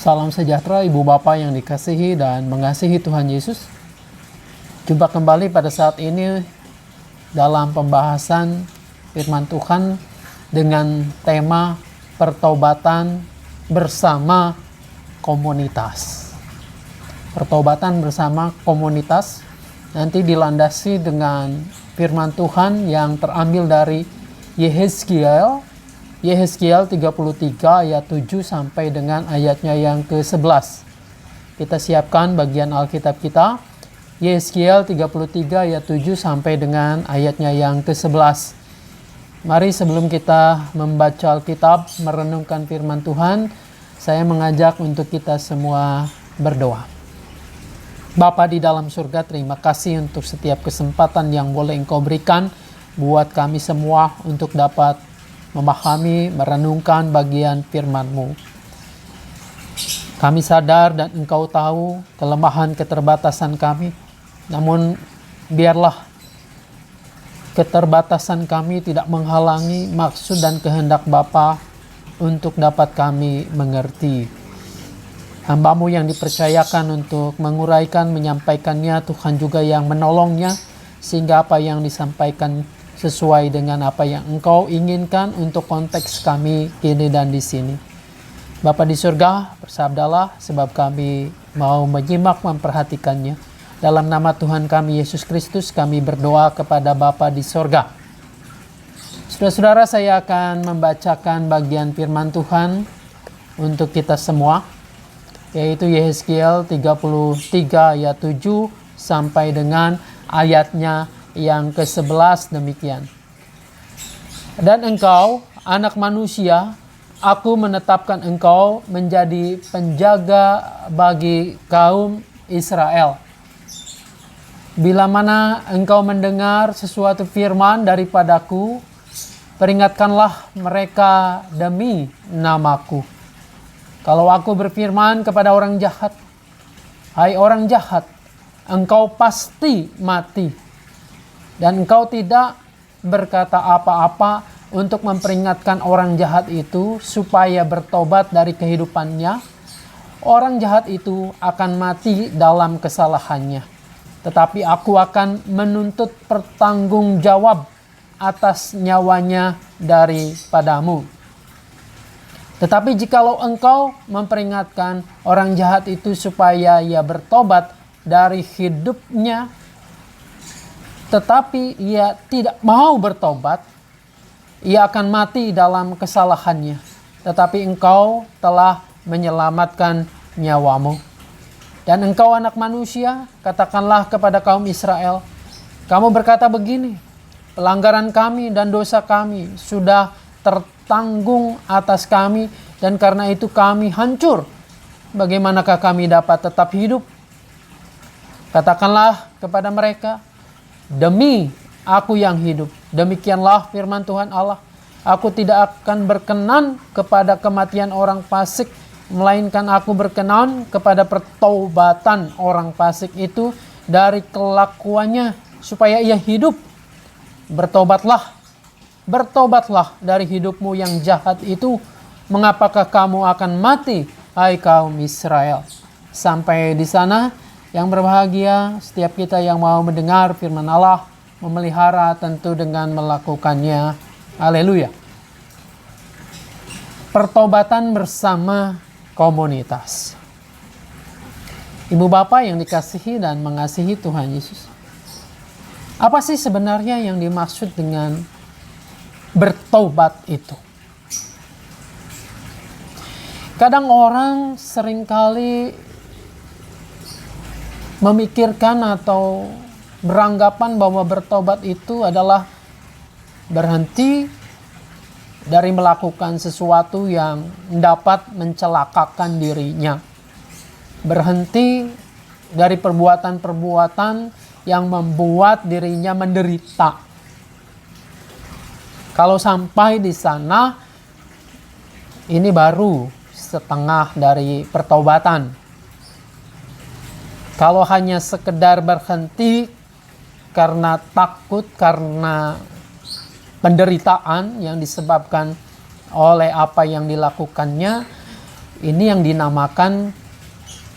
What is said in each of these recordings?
Salam sejahtera Ibu Bapak yang dikasihi dan mengasihi Tuhan Yesus. Jumpa kembali pada saat ini dalam pembahasan firman Tuhan dengan tema pertobatan bersama komunitas. Pertobatan bersama komunitas nanti dilandasi dengan firman Tuhan yang terambil dari Yehezkiel 33 ayat 7 sampai dengan ayatnya yang ke-11. Kita siapkan bagian Alkitab kita. Yehezkiel 33 ayat 7 sampai dengan ayatnya yang ke-11. Mari sebelum kita membaca Alkitab, merenungkan firman Tuhan, saya mengajak untuk kita semua berdoa. Bapa di dalam surga, terima kasih untuk setiap kesempatan yang boleh Engkau berikan buat kami semua untuk dapat memahami, merenungkan bagian firman-Mu. Kami sadar dan Engkau tahu kelemahan keterbatasan kami. Namun biarlah keterbatasan kami tidak menghalangi maksud dan kehendak Bapa untuk dapat kami mengerti. Hamba-Mu yang dipercayakan untuk menguraikan, menyampaikannya, Tuhan juga yang menolongnya, sehingga apa yang disampaikan sesuai dengan apa yang Engkau inginkan untuk konteks kami kini dan di sini. Bapa di surga, bersabdalah sebab kami mau menyimak, memperhatikannya. Dalam nama Tuhan kami Yesus Kristus kami berdoa kepada Bapa di surga. Saudara-saudara, saya akan membacakan bagian firman Tuhan untuk kita semua, yaitu Yehezkiel 33 ayat 7 sampai dengan ayatnya yang ke-11 demikian. Dan engkau, anak manusia, aku menetapkan engkau menjadi penjaga bagi kaum Israel. Bila mana engkau mendengar sesuatu firman daripadaku, peringatkanlah mereka demi namaku. Kalau aku berfirman kepada orang jahat, hai orang jahat, engkau pasti mati. Dan engkau tidak berkata apa-apa untuk memperingatkan orang jahat itu supaya bertobat dari kehidupannya, orang jahat itu akan mati dalam kesalahannya. Tetapi aku akan menuntut pertanggungjawab atas nyawanya daripadamu. Tetapi jikalau engkau memperingatkan orang jahat itu supaya ia bertobat dari hidupnya, tetapi ia tidak mau bertobat, ia akan mati dalam kesalahannya. Tetapi engkau telah menyelamatkan nyawamu. Dan engkau anak manusia, katakanlah kepada kaum Israel, kamu berkata begini, pelanggaran kami dan dosa kami sudah tertanggung atas kami, dan karena itu kami hancur. Bagaimanakah kami dapat tetap hidup? Katakanlah kepada mereka, demi aku yang hidup, demikianlah firman Tuhan Allah, aku tidak akan berkenan kepada kematian orang fasik, melainkan aku berkenan kepada pertobatan orang fasik itu dari kelakuannya, supaya ia hidup. Bertobatlah dari hidupmu yang jahat itu. Mengapakah kamu akan mati, hai kaum Israel? Sampai di sana, yang berbahagia setiap kita yang mau mendengar firman Allah, memelihara tentu dengan melakukannya. Haleluya. Pertobatan bersama komunitas. Ibu Bapak yang dikasihi dan mengasihi Tuhan Yesus. Apa sih sebenarnya yang dimaksud dengan bertobat itu? Kadang orang seringkali memikirkan atau beranggapan bahwa bertobat itu adalah berhenti dari melakukan sesuatu yang dapat mencelakakan dirinya. Berhenti dari perbuatan-perbuatan yang membuat dirinya menderita. Kalau sampai di sana, ini baru setengah dari pertobatan. Kalau hanya sekedar berhenti karena takut, karena penderitaan yang disebabkan oleh apa yang dilakukannya, Ini yang dinamakan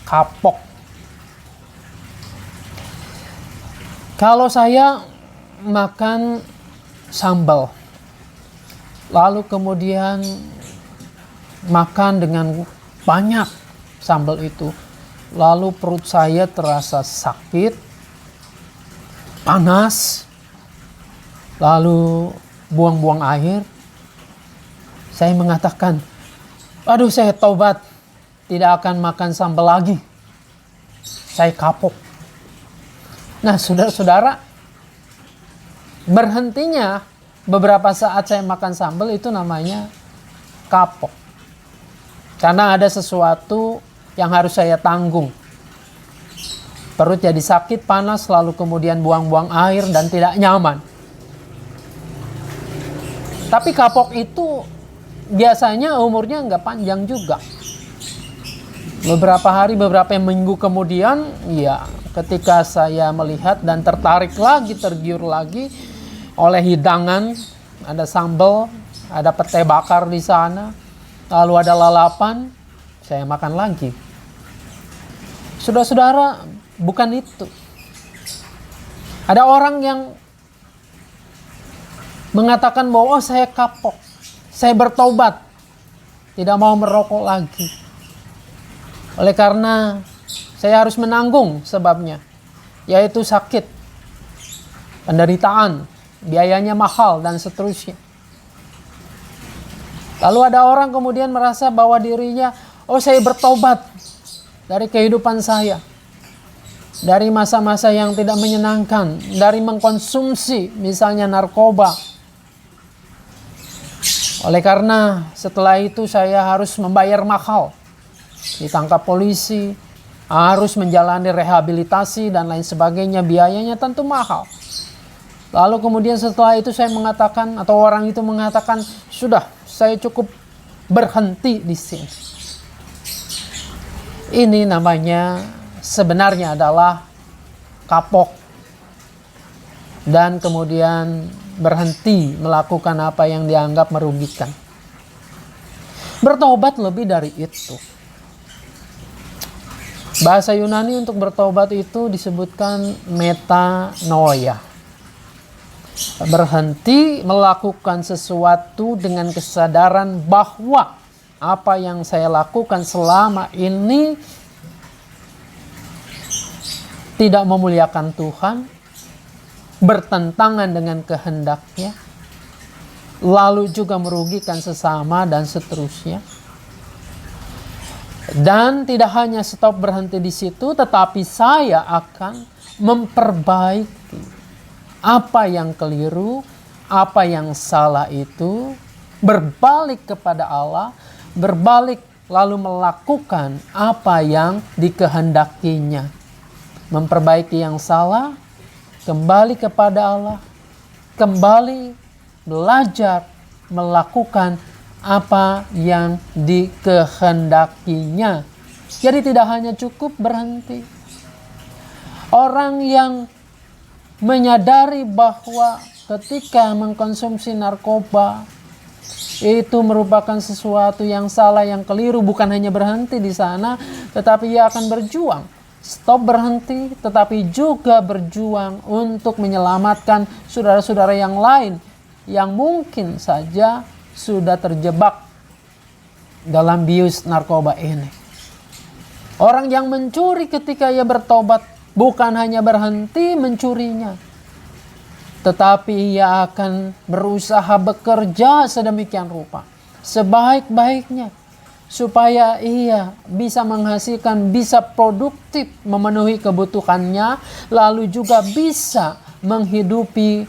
kapok. Kalau saya makan sambal, lalu kemudian makan dengan banyak sambal itu, lalu perut saya terasa sakit, panas, lalu buang-buang air, saya mengatakan, aduh, saya taubat, tidak akan makan sambal lagi. Saya kapok. Nah, saudara-saudara, berhentinya beberapa saat saya makan sambal itu namanya kapok. Karena ada sesuatu yang harus saya tanggung. Perut jadi sakit, panas, lalu kemudian buang-buang air dan tidak nyaman. Tapi kapok itu biasanya umurnya nggak panjang juga. Beberapa hari, beberapa minggu kemudian, ya ketika saya melihat dan tertarik lagi, tergiur lagi oleh hidangan, ada sambal, ada pete bakar di sana, lalu ada lalapan, saya makan lagi. Saudara-saudara, bukan itu. Ada orang yang mengatakan bahwa saya kapok, saya bertobat, tidak mau merokok lagi. Oleh karena saya harus menanggung sebabnya, yaitu sakit, penderitaan, biayanya mahal, dan seterusnya. Lalu ada orang kemudian merasa bahwa dirinya, oh, saya bertobat dari kehidupan saya, dari masa-masa yang tidak menyenangkan, dari mengkonsumsi misalnya narkoba. Oleh karena setelah itu saya harus membayar mahal, ditangkap polisi, harus menjalani rehabilitasi dan lain sebagainya, biayanya tentu mahal. Lalu kemudian setelah itu saya mengatakan, atau orang itu mengatakan, sudah, saya cukup berhenti di sini. Ini namanya sebenarnya adalah kapok. Dan kemudian berhenti melakukan apa yang dianggap merugikan. Bertobat lebih dari itu. Bahasa Yunani untuk bertobat itu disebutkan metanoia. Berhenti melakukan sesuatu dengan kesadaran bahwa apa yang saya lakukan selama ini tidak memuliakan Tuhan, bertentangan dengan kehendaknya, lalu juga merugikan sesama dan seterusnya. Dan tidak hanya stop berhenti di situ, tetapi saya akan memperbaiki apa yang keliru, apa yang salah itu, berbalik kepada Allah, berbalik lalu melakukan apa yang dikehendakinya. Memperbaiki yang salah, kembali kepada Allah, kembali belajar melakukan apa yang dikehendakinya. Jadi tidak hanya cukup berhenti. Orang yang menyadari bahwa ketika mengkonsumsi narkoba itu merupakan sesuatu yang salah, yang keliru, bukan hanya berhenti di sana, tetapi ia akan berjuang. Stop berhenti, tetapi juga berjuang untuk menyelamatkan saudara-saudara yang lain yang mungkin saja sudah terjebak dalam bius narkoba ini. Orang yang mencuri ketika ia bertobat bukan hanya berhenti mencurinya, tetapi ia akan berusaha bekerja sedemikian rupa, sebaik-baiknya, supaya ia bisa menghasilkan, bisa produktif memenuhi kebutuhannya, lalu juga bisa menghidupi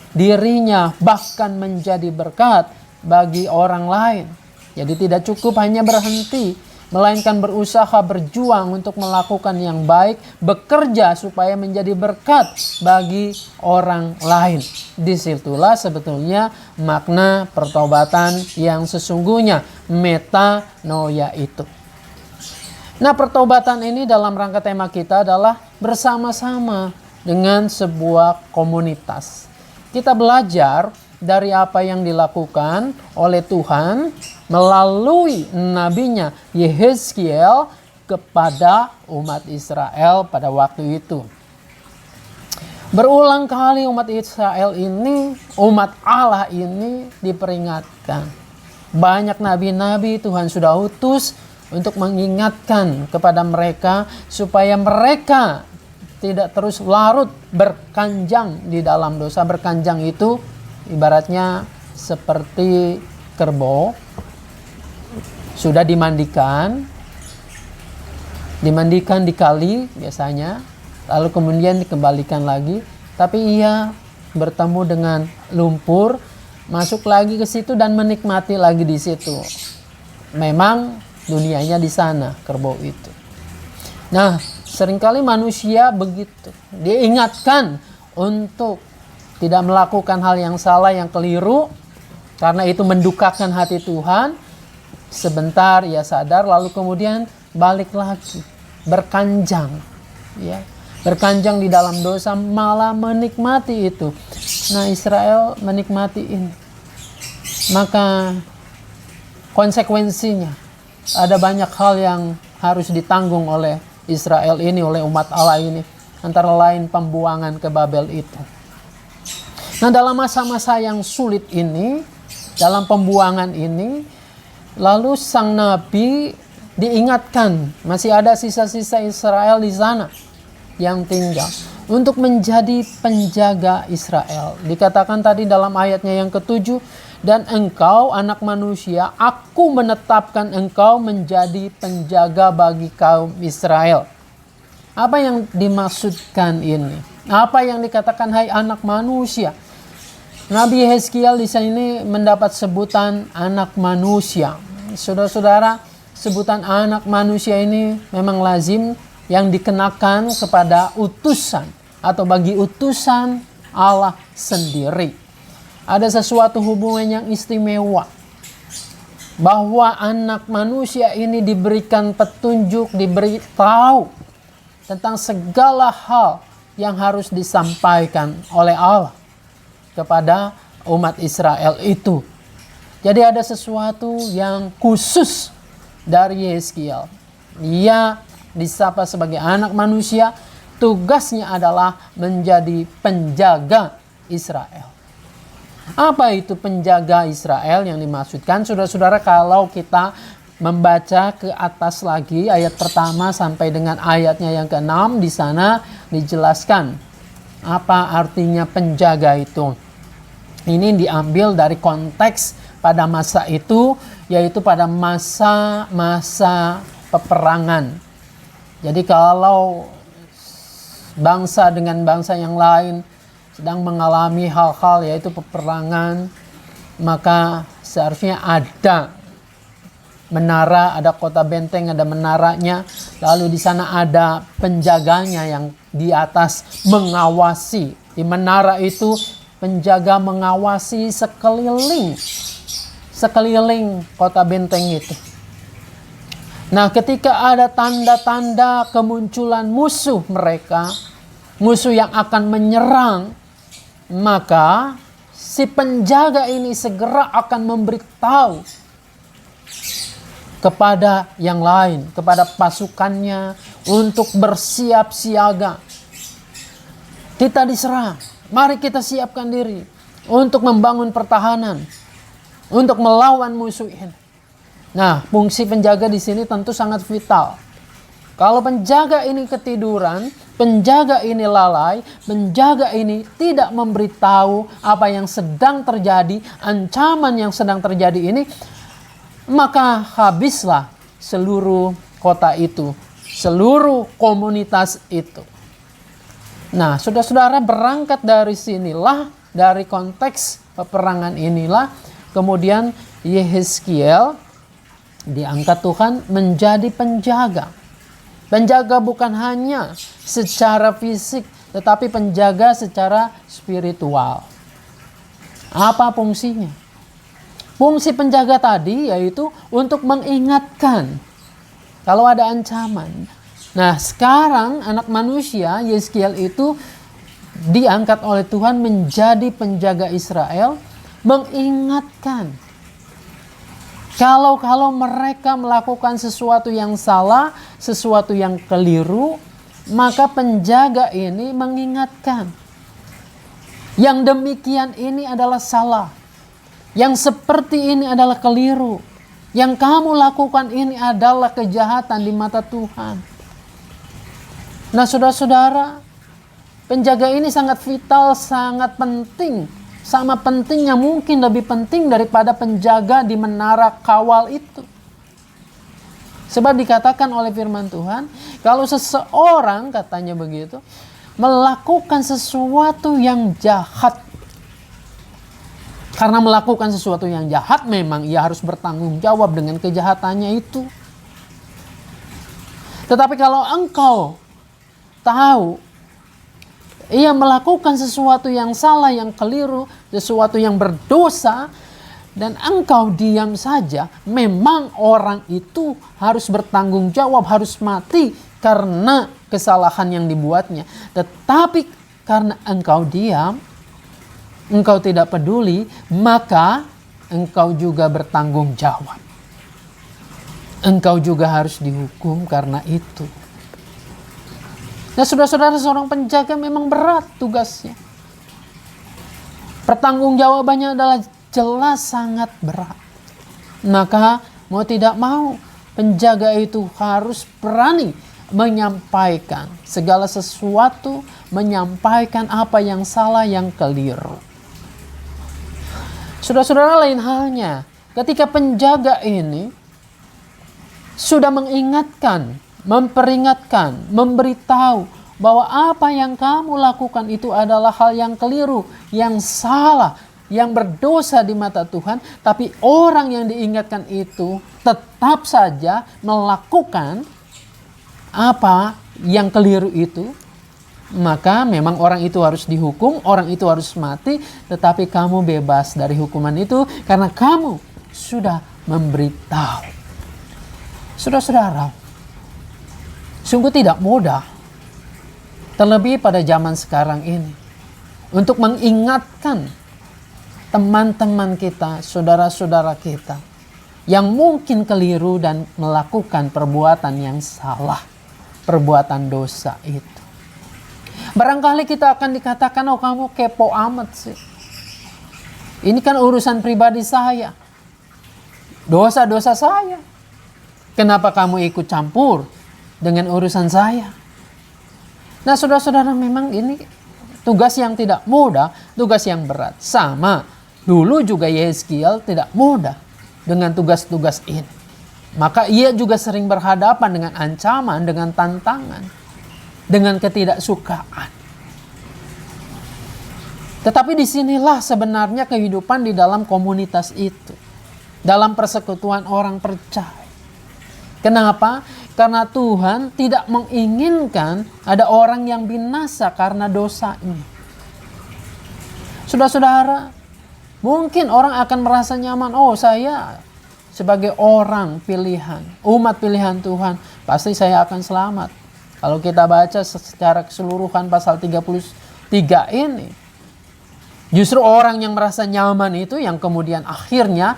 dirinya, bahkan menjadi berkat bagi orang lain. Jadi tidak cukup hanya berhenti, melainkan berusaha berjuang untuk melakukan yang baik, bekerja supaya menjadi berkat bagi orang lain. Disitulah sebetulnya makna pertobatan yang sesungguhnya, metanoia itu. Nah, pertobatan ini dalam rangka tema kita adalah bersama-sama dengan sebuah komunitas. Kita belajar dari apa yang dilakukan oleh Tuhan melalui nabinya Yehezkiel kepada umat Israel pada waktu itu. Berulang kali umat Israel ini, umat Allah ini diperingatkan. Banyak nabi-nabi Tuhan sudah utus untuk mengingatkan kepada mereka supaya mereka tidak terus larut berkanjang di dalam dosa. Berkanjang itu ibaratnya seperti kerbau sudah dimandikan di kali biasanya, lalu kemudian dikembalikan lagi, tapi ia bertemu dengan lumpur, masuk lagi ke situ dan menikmati lagi di situ. Memang dunianya di sana kerbau itu. Nah, seringkali manusia begitu, diingatkan untuk tidak melakukan hal yang salah, yang keliru, karena itu mendukakan hati Tuhan. Sebentar ia sadar, lalu kemudian balik lagi berkanjang, ya, berkanjang di dalam dosa, malah menikmati itu. Nah, Israel menikmati ini, maka konsekuensinya ada banyak hal yang harus ditanggung oleh Israel ini, oleh umat Allah ini, antara lain pembuangan ke Babel itu. Nah, dalam masa-masa yang sulit ini, dalam pembuangan ini, lalu sang nabi diingatkan, masih ada sisa-sisa Israel di sana yang tinggal, untuk menjadi penjaga Israel. Dikatakan tadi dalam ayatnya yang ke-7, dan engkau anak manusia, aku menetapkan engkau menjadi penjaga bagi kaum Israel. Apa yang dimaksudkan ini? Apa yang dikatakan hai anak manusia? Nabi Yehezkiel di sini mendapat sebutan anak manusia. Saudara-saudara, sebutan anak manusia ini memang lazim yang dikenakan kepada utusan atau bagi utusan Allah sendiri. Ada sesuatu hubungan yang istimewa bahwa anak manusia ini diberikan petunjuk, diberitahu tentang segala hal yang harus disampaikan oleh Allah kepada umat Israel itu. Jadi ada sesuatu yang khusus dari Yehezkiel. Ia disapa sebagai anak manusia, tugasnya adalah menjadi penjaga Israel. Apa itu penjaga Israel yang dimaksudkan? Saudara-saudara, kalau kita membaca ke atas lagi ayat pertama sampai dengan ayatnya yang ke-6, di sana dijelaskan apa artinya penjaga itu. Ini diambil dari konteks pada masa itu, yaitu pada masa-masa peperangan. Jadi kalau bangsa dengan bangsa yang lain sedang mengalami hal-hal yaitu peperangan, maka seharusnya ada menara, ada kota benteng, ada menaranya, lalu di sana ada penjaganya yang di atas mengawasi. Di menara itu penjaga mengawasi sekeliling kota benteng itu. Nah, ketika ada tanda-tanda kemunculan musuh mereka, musuh yang akan menyerang, maka si penjaga ini segera akan memberitahu kepada yang lain, kepada pasukannya untuk bersiap siaga. Kita diserang, mari kita siapkan diri untuk membangun pertahanan, untuk melawan musuh ini. Nah, fungsi penjaga di sini tentu sangat vital. Kalau penjaga ini ketiduran, penjaga ini lalai, penjaga ini tidak memberitahu apa yang sedang terjadi, ancaman yang sedang terjadi ini, maka habislah seluruh kota itu, seluruh komunitas itu. Nah, saudara-saudara, berangkat dari sinilah, dari konteks peperangan inilah, kemudian Yehezkiel diangkat Tuhan menjadi penjaga. Penjaga bukan hanya secara fisik, tetapi penjaga secara spiritual. Apa fungsinya? Fungsi penjaga tadi yaitu untuk mengingatkan kalau ada ancaman. Nah, sekarang anak manusia, Yehezkiel itu diangkat oleh Tuhan menjadi penjaga Israel, mengingatkan. Kalau mereka melakukan sesuatu yang salah, sesuatu yang keliru, maka penjaga ini mengingatkan. Yang demikian ini adalah salah. Yang seperti ini adalah keliru. Yang kamu lakukan ini adalah kejahatan di mata Tuhan. Nah, saudara-saudara, penjaga ini sangat vital, sangat penting. Sama pentingnya, mungkin lebih penting daripada penjaga di menara kawal itu. Sebab dikatakan oleh firman Tuhan, kalau seseorang, katanya begitu, melakukan sesuatu yang jahat. Karena melakukan sesuatu yang jahat, memang ia harus bertanggung jawab dengan kejahatannya itu. Tetapi kalau engkau tahu ia melakukan sesuatu yang salah, yang keliru, sesuatu yang berdosa, dan engkau diam saja, memang orang itu harus bertanggung jawab, harus mati karena kesalahan yang dibuatnya. Tetapi karena engkau diam, engkau tidak peduli, maka engkau juga bertanggung jawab. Engkau juga harus dihukum karena itu. Nah, saudara-saudara, seorang penjaga memang berat tugasnya. Pertanggungjawabannya adalah jelas sangat berat. Maka mau tidak mau, penjaga itu harus berani menyampaikan segala sesuatu, menyampaikan apa yang salah, yang keliru. Saudara-saudara, lain halnya ketika penjaga ini sudah mengingatkan, memperingatkan, memberitahu bahwa apa yang kamu lakukan itu adalah hal yang keliru, yang salah, yang berdosa di mata Tuhan, tapi orang yang diingatkan itu tetap saja melakukan apa yang keliru itu, maka memang orang itu harus dihukum, orang itu harus mati, tetapi kamu bebas dari hukuman itu karena kamu sudah memberitahu. Saudara-saudara, sungguh tidak mudah, terlebih pada zaman sekarang ini, untuk mengingatkan teman-teman kita, saudara-saudara kita, yang mungkin keliru dan melakukan perbuatan yang salah, perbuatan dosa itu. Barangkali kita akan dikatakan, oh kamu kepo amat sih. Ini kan urusan pribadi saya, dosa-dosa saya. Kenapa kamu ikut campur dengan urusan saya? Nah, saudara-saudara, memang ini tugas yang tidak mudah, tugas yang berat. Sama, dulu juga Yehezkiel tidak mudah dengan tugas-tugas ini. Maka ia juga sering berhadapan dengan ancaman, dengan tantangan, dengan ketidaksukaan. Tetapi disinilah sebenarnya kehidupan di dalam komunitas itu, dalam persekutuan orang percaya. Kenapa? Karena Tuhan tidak menginginkan ada orang yang binasa karena dosanya. Saudara-saudara, mungkin orang akan merasa nyaman, oh saya sebagai orang pilihan, umat pilihan Tuhan, pasti saya akan selamat. Kalau kita baca secara keseluruhan pasal 33 ini, justru orang yang merasa nyaman itu yang kemudian akhirnya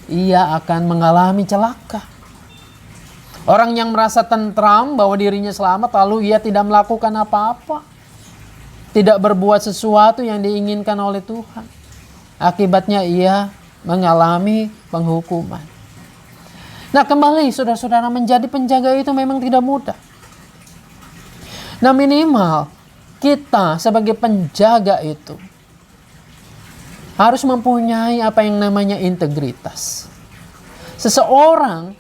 ia akan mengalami celaka. Orang yang merasa tentram bahwa dirinya selamat lalu ia tidak melakukan apa-apa, tidak berbuat sesuatu yang diinginkan oleh Tuhan, akibatnya ia mengalami penghukuman. Nah, kembali saudara-saudara, menjadi penjaga itu memang tidak mudah. Nah, minimal kita sebagai penjaga itu harus mempunyai apa yang namanya integritas. Seseorang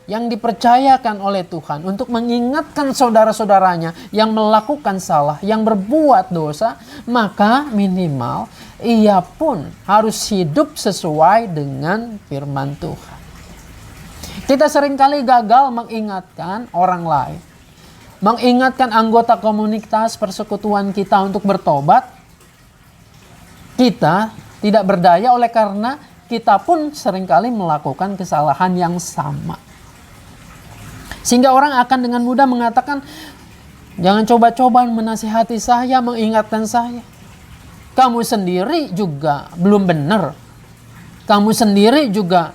yang dipercayakan oleh Tuhan untuk mengingatkan saudara-saudaranya yang melakukan salah, yang berbuat dosa, maka minimal ia pun harus hidup sesuai dengan firman Tuhan. Kita seringkali gagal mengingatkan orang lain, mengingatkan anggota komunitas persekutuan kita untuk bertobat. Kita tidak berdaya oleh karena kita pun seringkali melakukan kesalahan yang sama. Sehingga orang akan dengan mudah mengatakan, jangan coba-coba menasihati saya, mengingatkan saya. Kamu sendiri juga belum benar kamu sendiri juga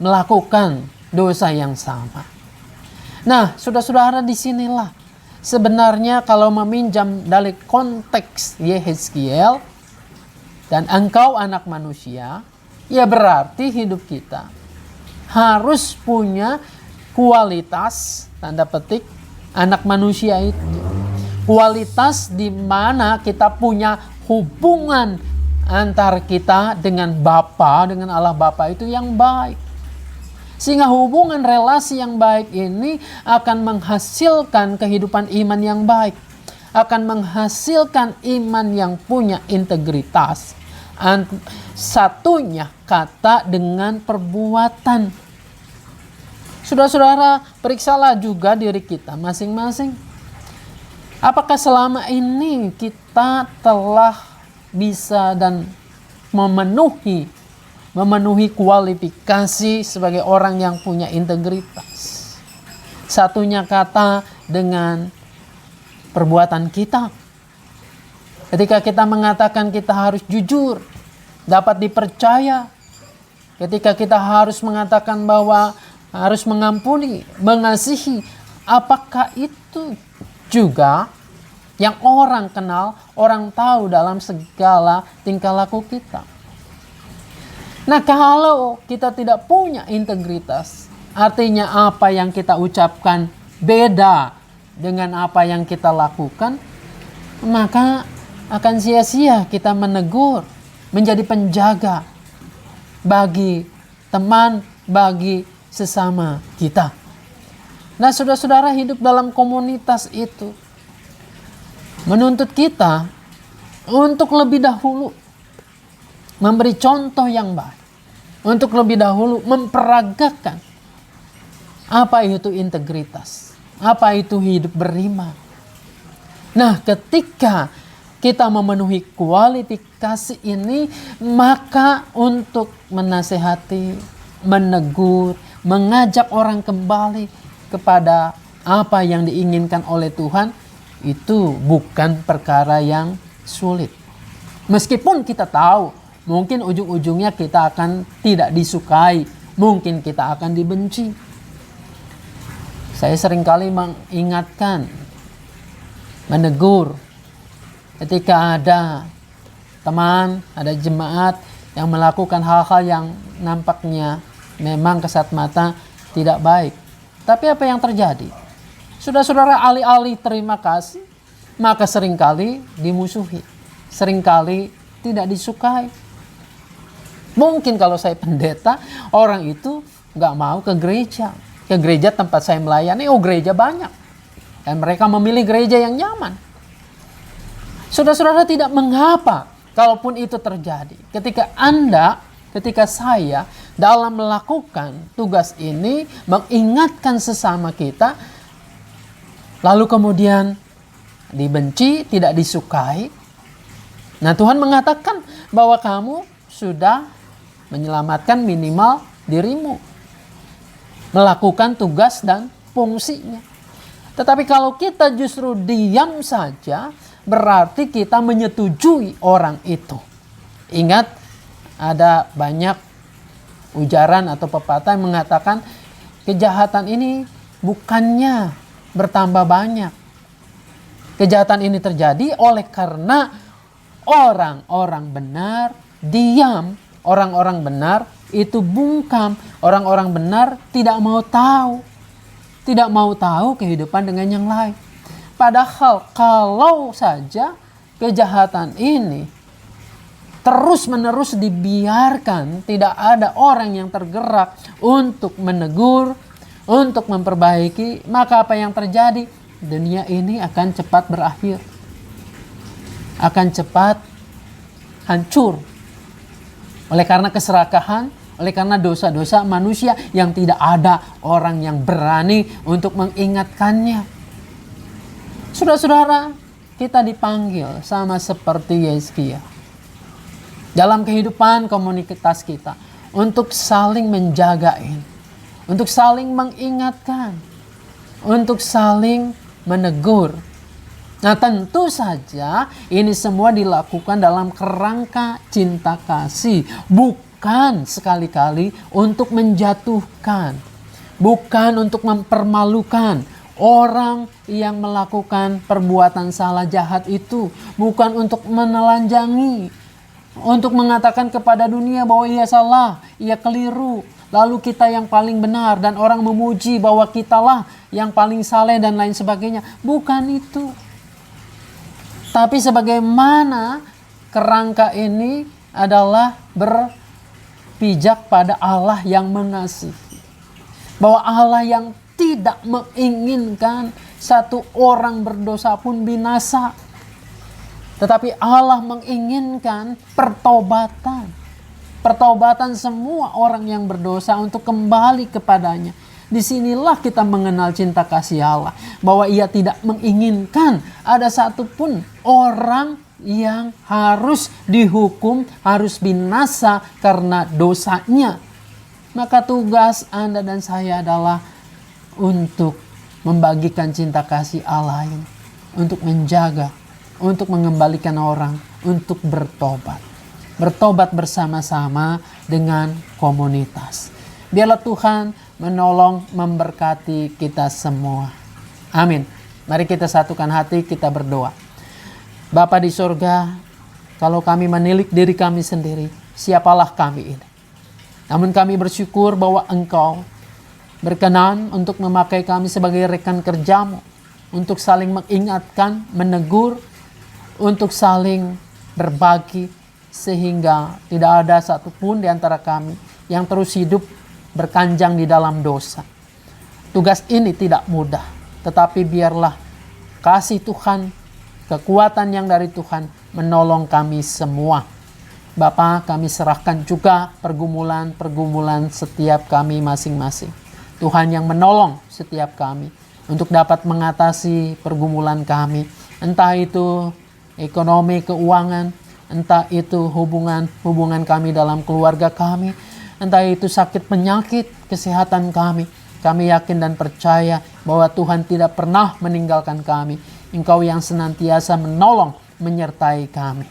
melakukan dosa yang sama. Nah, saudara-saudara, disinilah sebenarnya kalau meminjam dari konteks Yehezkiel dan engkau anak manusia, ya berarti hidup kita harus punya kualitas, tanda petik, anak manusia itu. Kualitas di mana kita punya hubungan antar kita dengan Bapa, dengan Allah Bapa itu yang baik. Sehingga hubungan relasi yang baik ini akan menghasilkan kehidupan iman yang baik. Akan menghasilkan iman yang punya integritas. Satunya kata dengan perbuatan. Saudara-saudara, periksalah juga diri kita masing-masing. Apakah selama ini kita telah bisa dan memenuhi kualifikasi sebagai orang yang punya integritas? Satunya kata dengan perbuatan kita. Ketika kita mengatakan kita harus jujur, dapat dipercaya. Ketika kita harus mengatakan bahwa harus mengampuni, mengasihi, apakah itu juga yang orang kenal, orang tahu dalam segala tingkah laku kita? Nah, kalau kita tidak punya integritas, artinya apa yang kita ucapkan beda dengan apa yang kita lakukan, maka akan sia-sia kita menegur, menjadi penjaga bagi teman, bagi sesama kita. Nah, saudara-saudara, hidup dalam komunitas itu menuntut kita untuk lebih dahulu memberi contoh yang baik, untuk lebih dahulu memperagakan apa itu integritas, apa itu hidup beriman. Nah, ketika kita memenuhi kualifikasi ini, maka untuk menasehati, menegur, mengajak orang kembali kepada apa yang diinginkan oleh Tuhan, itu bukan perkara yang sulit. Meskipun kita tahu mungkin ujung-ujungnya kita akan tidak disukai, mungkin kita akan dibenci. Saya seringkali mengingatkan, menegur ketika ada teman, ada jemaat yang melakukan hal-hal yang nampaknya memang kasat mata tidak baik. Tapi apa yang terjadi? Saudara-saudara, alih-alih terima kasih, maka seringkali dimusuhi, seringkali tidak disukai. Mungkin kalau saya pendeta, orang itu gak mau ke gereja tempat saya melayani. Gereja banyak, dan mereka memilih gereja yang nyaman. Saudara-saudara, tidak mengapa kalaupun itu terjadi. Ketika saya dalam melakukan tugas ini, mengingatkan sesama kita, lalu kemudian dibenci, tidak disukai. Nah, Tuhan mengatakan bahwa kamu sudah menyelamatkan minimal dirimu, melakukan tugas dan fungsinya. Tetapi kalau kita justru diam saja, berarti kita menyetujui orang itu. Ingat, ada banyak ujaran atau pepatah yang mengatakan kejahatan ini bukannya bertambah banyak. Kejahatan ini terjadi oleh karena orang-orang benar diam, orang-orang benar itu bungkam, orang-orang benar tidak mau tahu kehidupan dengan yang lain. Padahal kalau saja kejahatan ini terus-menerus dibiarkan, tidak ada orang yang tergerak untuk menegur, untuk memperbaiki, maka apa yang terjadi? Dunia ini akan cepat berakhir, akan cepat hancur. Oleh karena keserakahan, oleh karena dosa-dosa manusia yang tidak ada orang yang berani untuk mengingatkannya. Saudara-saudara, kita dipanggil sama seperti Yehezkiel dalam kehidupan komunitas kita untuk saling menjagain, untuk saling mengingatkan, untuk saling menegur. Nah, tentu saja ini semua dilakukan dalam kerangka cinta kasih, bukan bukan sekali-kali untuk menjatuhkan, bukan untuk mempermalukan orang yang melakukan perbuatan salah jahat itu, bukan untuk menelanjangi, untuk mengatakan kepada dunia bahwa ia salah, ia keliru, lalu kita yang paling benar dan orang memuji bahwa kitalah yang paling saleh dan lain sebagainya. Bukan itu. Tapi sebagaimana kerangka ini adalah berpijak pada Allah yang mengasihi. Bahwa Allah yang tidak menginginkan satu orang berdosa pun binasa. Tetapi Allah menginginkan pertobatan. Pertobatan semua orang yang berdosa untuk kembali kepadanya. Disinilah kita mengenal cinta kasih Allah. Bahwa ia tidak menginginkan ada satupun orang yang harus dihukum, harus binasa karena dosanya. Maka tugas Anda dan saya adalah untuk membagikan cinta kasih Allah ini. Untuk menjaga, untuk mengembalikan orang, untuk bertobat. Bertobat bersama-sama dengan komunitas. Biarlah Tuhan menolong, memberkati kita semua. Amin. Mari kita satukan hati, kita berdoa. Bapa di sorga, kalau kami menilik diri kami sendiri, siapalah kami ini? Namun kami bersyukur bahwa Engkau berkenan untuk memakai kami sebagai rekan kerjamu, untuk saling mengingatkan, menegur, untuk saling berbagi, sehingga tidak ada satupun di antara kami yang terus hidup berkanjang di dalam dosa. Tugas ini tidak mudah, tetapi biarlah kasih Tuhan, kekuatan yang dari Tuhan menolong kami semua. Bapa, kami serahkan juga pergumulan-pergumulan setiap kami masing-masing. Tuhan yang menolong setiap kami untuk dapat mengatasi pergumulan kami. Entah itu ekonomi, keuangan, entah itu hubungan kami dalam keluarga kami, entah itu sakit penyakit, kesehatan kami. Kami yakin dan percaya bahwa Tuhan tidak pernah meninggalkan kami. Engkau yang senantiasa menolong, menyertai kami.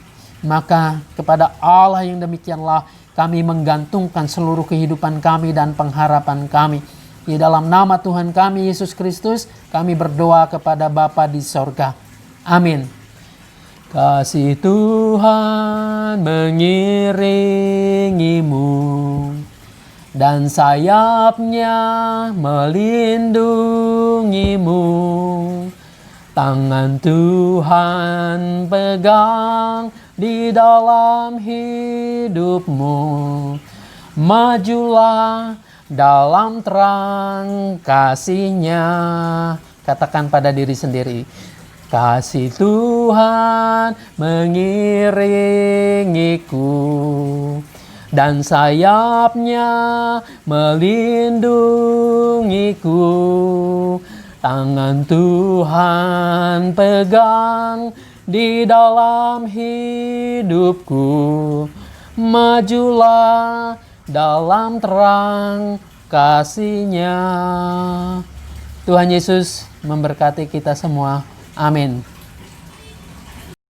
Maka kepada Allah yang demikianlah kami menggantungkan seluruh kehidupan kami dan pengharapan kami. Di dalam nama Tuhan kami Yesus Kristus, kami berdoa kepada Bapa di sorga. Amin. Kasih Tuhan mengiringimu, dan sayapnya melindungimu. Tangan Tuhan pegang di dalam hidupmu. Majulah dalam terang kasih-Nya. Katakan pada diri sendiri, kasih Tuhan mengiringiku, dan sayapnya melindungiku. Tangan Tuhan pegang di dalam hidupku. Majulah dalam terang kasih-Nya. Tuhan Yesus memberkati kita semua. Amin.